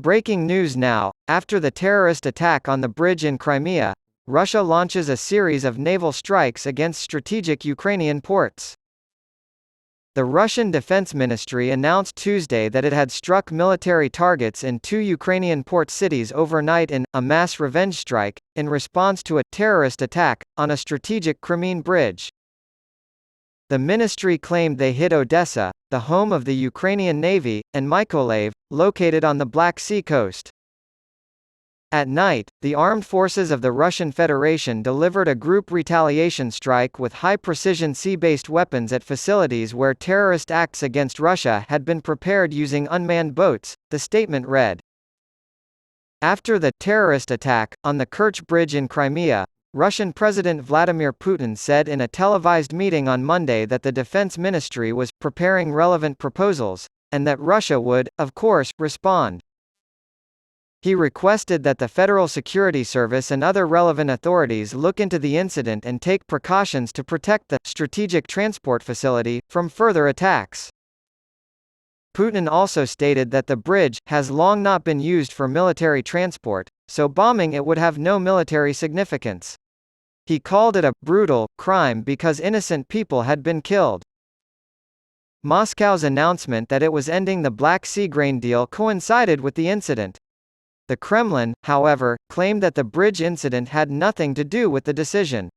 Breaking news now, after the terrorist attack on the bridge in Crimea, Russia launches a series of naval strikes against strategic Ukrainian ports. The Russian Defense Ministry announced Tuesday that it had struck military targets in 2 Ukrainian port cities overnight in a mass revenge strike, in response to a terrorist attack on a strategic Crimean bridge. The ministry claimed they hit Odessa, the home of the Ukrainian Navy, and Mykolaiv, located on the Black Sea coast. At night, the armed forces of the Russian Federation delivered a group retaliation strike with high-precision sea-based weapons at facilities where terrorist acts against Russia had been prepared using unmanned boats, the statement read. After the terrorist attack on the Kerch Bridge in Crimea, Russian President Vladimir Putin said in a televised meeting on Monday that the Defense Ministry was preparing relevant proposals, and that Russia would, of course, respond. He requested that the Federal Security Service and other relevant authorities look into the incident and take precautions to protect the strategic transport facility from further attacks. Putin also stated that the bridge has long not been used for military transport, so bombing it would have no military significance. He called it a brutal crime because innocent people had been killed. Moscow's announcement that it was ending the Black Sea grain deal coincided with the incident. The Kremlin, however, claimed that the bridge incident had nothing to do with the decision.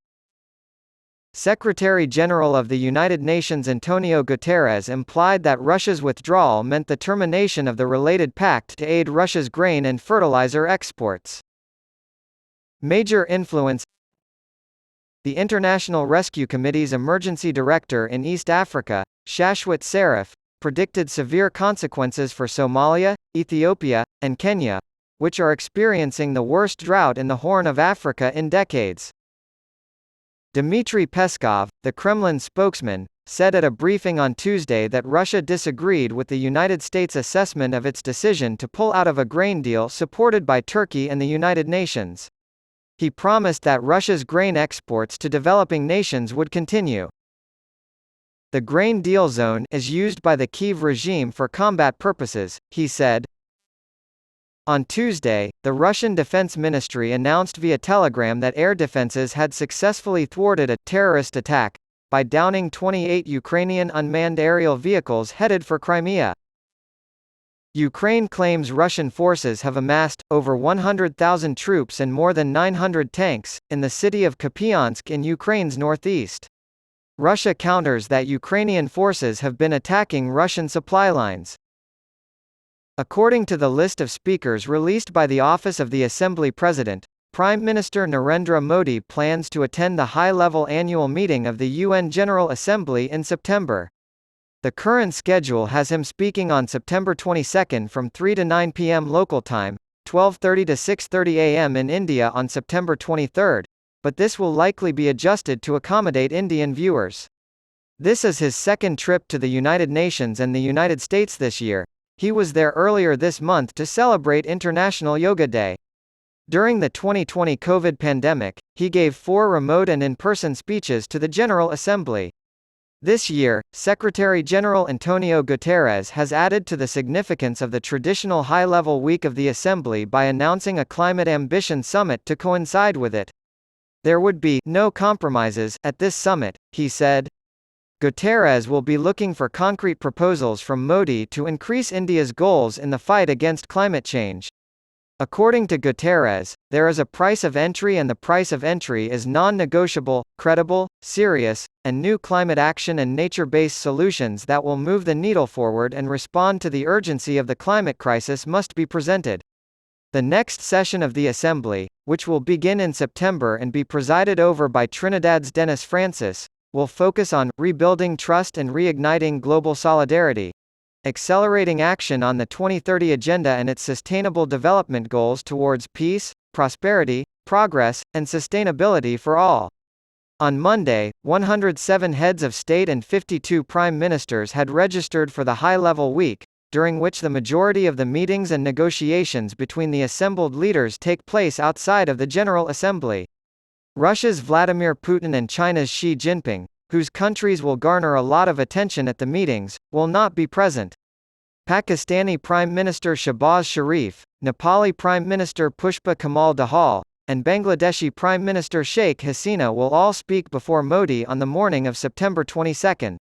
Secretary-General of the United Nations Antonio Guterres implied that Russia's withdrawal meant the termination of the related pact to aid Russia's grain and fertilizer exports. Major influence. The International Rescue Committee's emergency director in East Africa, Shashwat Sarif, predicted severe consequences for Somalia, Ethiopia, and Kenya, which are experiencing the worst drought in the Horn of Africa in decades. Dmitry Peskov, the Kremlin spokesman, said at a briefing on Tuesday that Russia disagreed with the United States' assessment of its decision to pull out of a grain deal supported by Turkey and the United Nations. He promised that Russia's grain exports to developing nations would continue. The grain deal zone is used by the Kyiv regime for combat purposes, he said. On Tuesday, the Russian Defense Ministry announced via telegram that air defenses had successfully thwarted a terrorist attack by downing 28 Ukrainian unmanned aerial vehicles headed for Crimea. Ukraine claims Russian forces have amassed over 100,000 troops and more than 900 tanks in the city of Kupiansk in Ukraine's northeast. Russia counters that Ukrainian forces have been attacking Russian supply lines. According to the list of speakers released by the Office of the Assembly President, Prime Minister Narendra Modi plans to attend the high-level annual meeting of the UN General Assembly in September. The current schedule has him speaking on September 22 from 3 to 9 p.m. local time, 12:30 to 6:30 a.m. in India on September 23, but this will likely be adjusted to accommodate Indian viewers. This is his second trip to the United Nations and the United States this year. He was there earlier this month to celebrate International Yoga Day. During the 2020 COVID pandemic, he gave 4 remote and in-person speeches to the General Assembly. This year, Secretary-General Antonio Guterres has added to the significance of the traditional high-level week of the Assembly by announcing a climate ambition summit to coincide with it. There would be no compromises at this summit, he said. Guterres will be looking for concrete proposals from Modi to increase India's goals in the fight against climate change. According to Guterres, there is a price of entry and the price of entry is non-negotiable, credible, serious, and new climate action and nature-based solutions that will move the needle forward and respond to the urgency of the climate crisis must be presented. The next session of the Assembly, which will begin in September and be presided over by Trinidad's Dennis Francis, will focus on rebuilding trust and reigniting global solidarity, accelerating action on the 2030 Agenda and its sustainable development goals towards peace, prosperity, progress, and sustainability for all. On Monday, 107 heads of state and 52 prime ministers had registered for the high-level week, during which the majority of the meetings and negotiations between the assembled leaders take place outside of the General Assembly. Russia's Vladimir Putin and China's Xi Jinping, whose countries will garner a lot of attention at the meetings, will not be present. Pakistani Prime Minister Shahbaz Sharif, Nepali Prime Minister Pushpa Kamal Dahal, and Bangladeshi Prime Minister Sheikh Hasina will all speak before Modi on the morning of September 22.